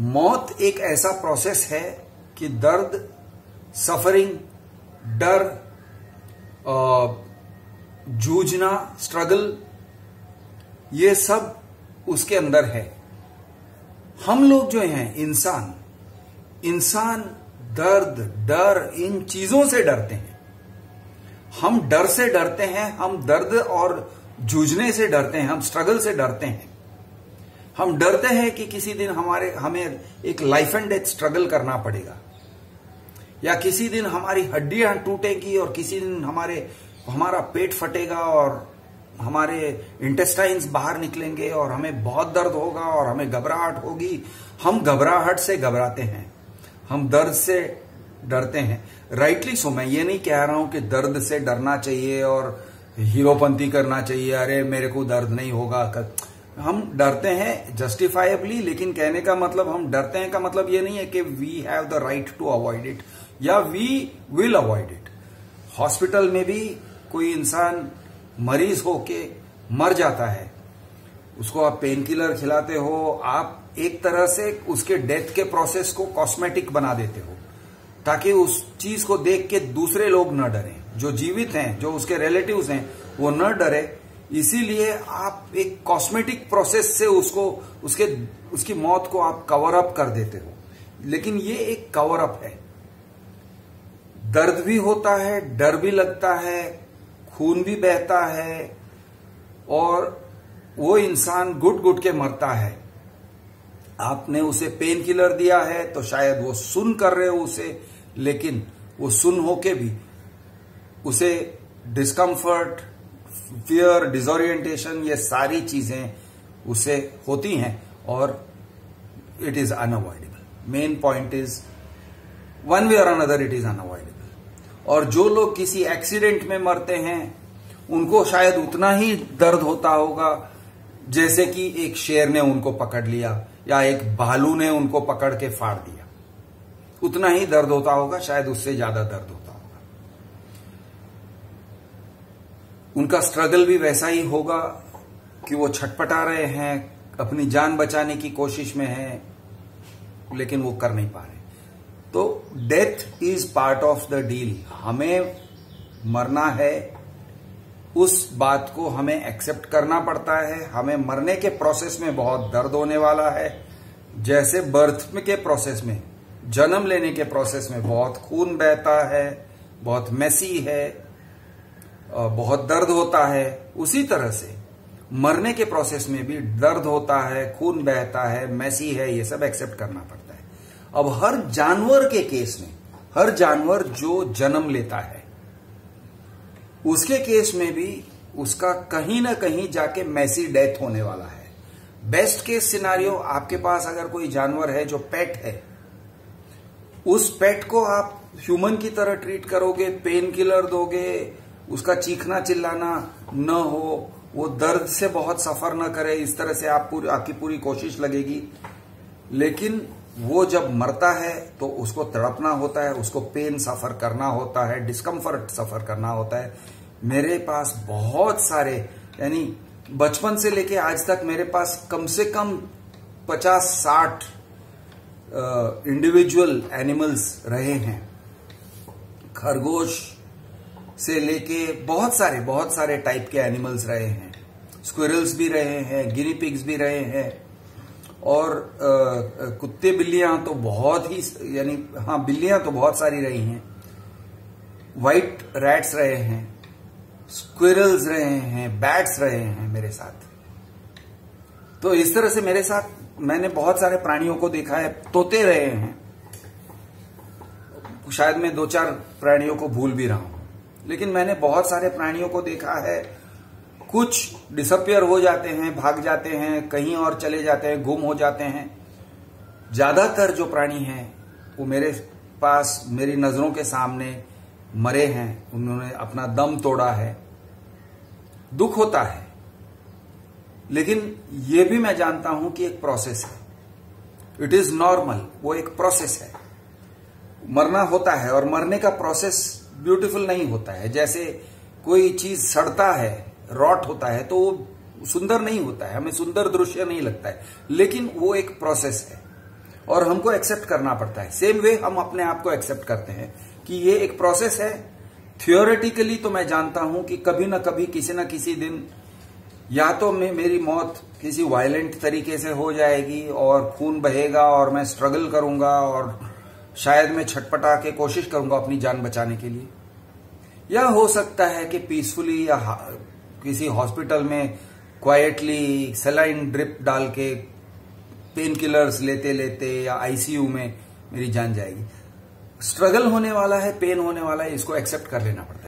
मौत एक ऐसा प्रोसेस है कि दर्द, सफरिंग, डर, जूझना, स्ट्रगल, ये सब उसके अंदर है। हम लोग जो हैं इंसान दर्द, डर, इन चीजों से डरते हैं। हम डर से डरते हैं, हम दर्द और जूझने से डरते हैं, हम स्ट्रगल से डरते हैं। हम डरते हैं कि किसी दिन हमें एक लाइफ एंड डेथ स्ट्रगल करना पड़ेगा, या किसी दिन हमारी हड्डियां टूटेगी और किसी दिन हमारा पेट फटेगा और हमारे इंटेस्टाइन्स बाहर निकलेंगे और हमें बहुत दर्द होगा और हमें घबराहट होगी। हम घबराहट से घबराते हैं, हम दर्द से डरते हैं। राइटली सो, मैं ये नहीं कह रहा हूं कि दर्द से डरना चाहिए और हीरोपंती करना चाहिए, अरे मेरे को दर्द नहीं होगा। हम डरते हैं जस्टिफाइबली, लेकिन कहने का मतलब हम डरते हैं का मतलब ये नहीं है कि we have the right to avoid it या we will avoid it. Hospital में भी कोई इंसान मरीज होके मर जाता है, उसको आप पेन किलर खिलाते हो, आप एक तरह से उसके डेथ के प्रोसेस को कॉस्मेटिक बना देते हो ताकि उस चीज को देख के दूसरे लोग न डरें, जो जीवित हैं, जो उसके रिलेटिव्स हैं, वो न डरे। इसीलिए आप एक कॉस्मेटिक प्रोसेस से उसकी मौत को आप कवर अप कर देते हो। लेकिन ये एक कवर अप है। दर्द भी होता है, डर भी लगता है, खून भी बहता है और वो इंसान घुट घुट के मरता है। आपने उसे पेन किलर दिया है तो शायद वो सुन कर रहे हो उसे, लेकिन वो सुन होके भी उसे डिस्कम्फर्ट, फियर, डिसोरिएंटेशन, ये सारी चीजें उसे होती हैं और it is unavoidable. Main point is one way और अनदर इट इज अनअवॉइडेबल। और जो लोग किसी एक्सीडेंट में मरते हैं उनको शायद उतना ही दर्द होता होगा जैसे कि एक शेर ने उनको पकड़ लिया या एक भालू ने उनको पकड़ के फाड़ दिया। उतना ही दर्द होता होगा, शायद उससे ज्यादा दर्द होता होगा। उनका स्ट्रगल भी वैसा ही होगा कि वो छटपटा रहे हैं, अपनी जान बचाने की कोशिश में हैं, लेकिन वो कर नहीं पा रहे। तो death is part of the deal. हमें मरना है, उस बात को हमें एक्सेप्ट करना पड़ता है। हमें मरने के प्रोसेस में बहुत दर्द होने वाला है, जैसे बर्थ के प्रोसेस में, जन्म लेने के प्रोसेस में बहुत खून बहता है, बहुत मेसी है, बहुत दर्द होता है। उसी तरह से मरने के प्रोसेस में भी दर्द होता है, खून बहता है, मेसी है, ये सब एक्सेप्ट करना पड़ता है। अब हर जानवर के केस में, हर जानवर जो जन्म लेता है उसके केस में भी उसका कहीं ना कहीं जाके मैसी डेथ होने वाला है। बेस्ट केस सिनारियो, आपके पास अगर कोई जानवर है जो पेट है, उस पेट को आप ह्यूमन की तरह ट्रीट करोगे, पेन किलर दोगे, उसका चीखना चिल्लाना न हो, वो दर्द से बहुत सफर न करे, इस तरह से आपकी पूरी कोशिश लगेगी। लेकिन वो जब मरता है तो उसको तड़पना होता है, उसको पेन सफर करना होता है, डिस्कम्फर्ट सफर करना होता है। मेरे पास बहुत सारे, यानी बचपन से लेके आज तक मेरे पास कम से कम 50-60 इंडिविजुअल एनिमल्स रहे हैं। खरगोश से लेके बहुत सारे टाइप के एनिमल्स रहे हैं। स्क्विरल्स भी रहे हैं, गिनी पिग्स भी रहे हैं, और कुत्ते बिल्लियां तो बहुत ही, यानी हाँ, बिल्लियां तो बहुत सारी रही हैं। व्हाइट रैट्स रहे हैं, स्क्विरल्स रहे हैं, बैट्स रहे हैं मेरे साथ। तो इस तरह से मेरे साथ मैंने बहुत सारे प्राणियों को देखा है। तोते रहे हैं, शायद मैं 2-4 प्राणियों को भूल भी रहा हूं, लेकिन मैंने बहुत सारे प्राणियों को देखा है। कुछ डिसअपियर हो जाते हैं, भाग जाते हैं, कहीं और चले जाते हैं, गुम हो जाते हैं। ज्यादातर जो प्राणी हैं वो मेरे पास, मेरी नजरों के सामने मरे हैं, उन्होंने अपना दम तोड़ा है। दुख होता है, लेकिन ये भी मैं जानता हूं कि एक प्रोसेस है। इट इज नॉर्मल, वो एक प्रोसेस है। मरना होता है और मरने का प्रोसेस ब्यूटीफुल नहीं होता है। जैसे कोई चीज सड़ता है, रॉट होता है, तो वो सुंदर नहीं होता है, हमें सुंदर दृश्य नहीं लगता है, लेकिन वो एक प्रोसेस है। और हमको एक्सेप्ट करना पड़ता है। सेम वे हम अपने आप को एक्सेप्ट करते हैं कि ये एक प्रोसेस है। थियोरेटिकली तो मैं जानता हूं कि कभी ना कभी किसी ना किसी दिन या तो मेरी मौत किसी वायलेंट तरीके से हो जाएगी और खून बहेगा और मैं स्ट्रगल करूंगा और शायद मैं छटपटा के कोशिश करूंगा अपनी जान बचाने के लिए, या हो सकता है कि पीसफुली या किसी हॉस्पिटल में क्वाइटली सलाइन ड्रिप डाल के पेन किलर्स लेते लेते या आईसीयू में मेरी जान जाएगी। स्ट्रगल होने वाला है, पेन होने वाला है, इसको एक्सेप्ट कर लेना पड़ता है।